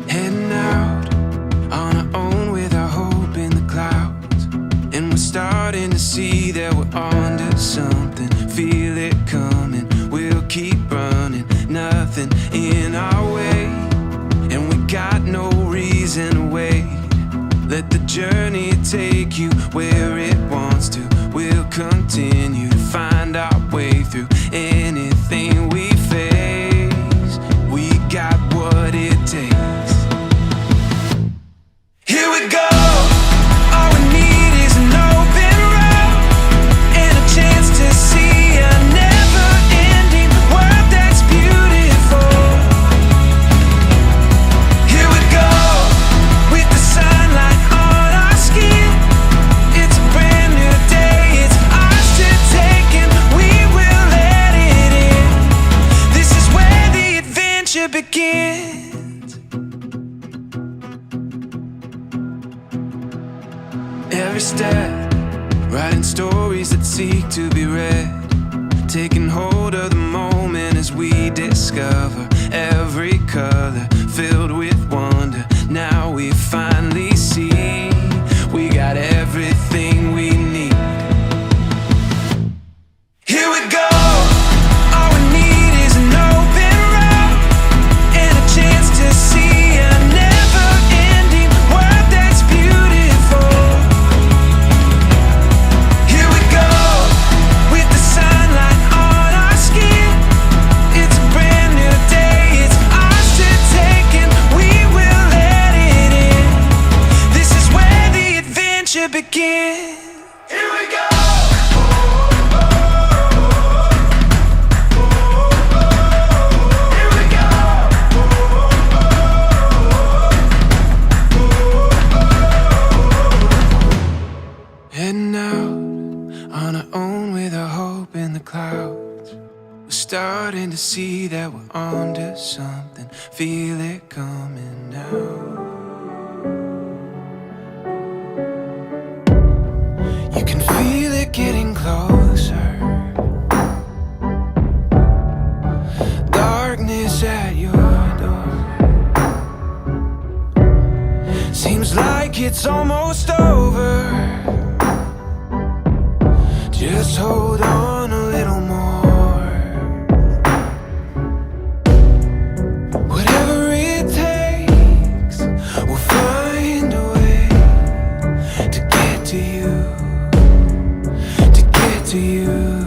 Heading out on our own with our hope in the clouds, and we're starting to see that we're onto something. Feel it coming, we'll keep running, nothing in our way, and we got no reason to wait. Let the journey take you where it wants to. We'll continue to find our way through anything we face. We got what it takes. Here we go. All we need is an open road and a chance to see a never-ending world that's beautiful. Here we go, with the sunlight on our skin. It's a brand new day, it's ours to take, and we will let it in. This is where the adventure begins. Every step, writing stories that seek to be read, taking hold of the moment as we discover every color filled with wonder. Now we finally see we got everything we need. Here we go. All we need is an open road and a chance to see a never-ending world that's beautiful. Here we go, with the sunlight on our skin. It's a brand new day, it's ours to take, and we will let it in. This is where the adventure begins. Here we go. Here we go. Heading out on our own with our hope in the clouds. We're starting to see that we're onto something. Feel it coming now. You can feel it getting closer. Darkness at your door. Seems like it's almost over. Just hold on a little more. Whatever it takes, we'll find a way to get to you, to get to you.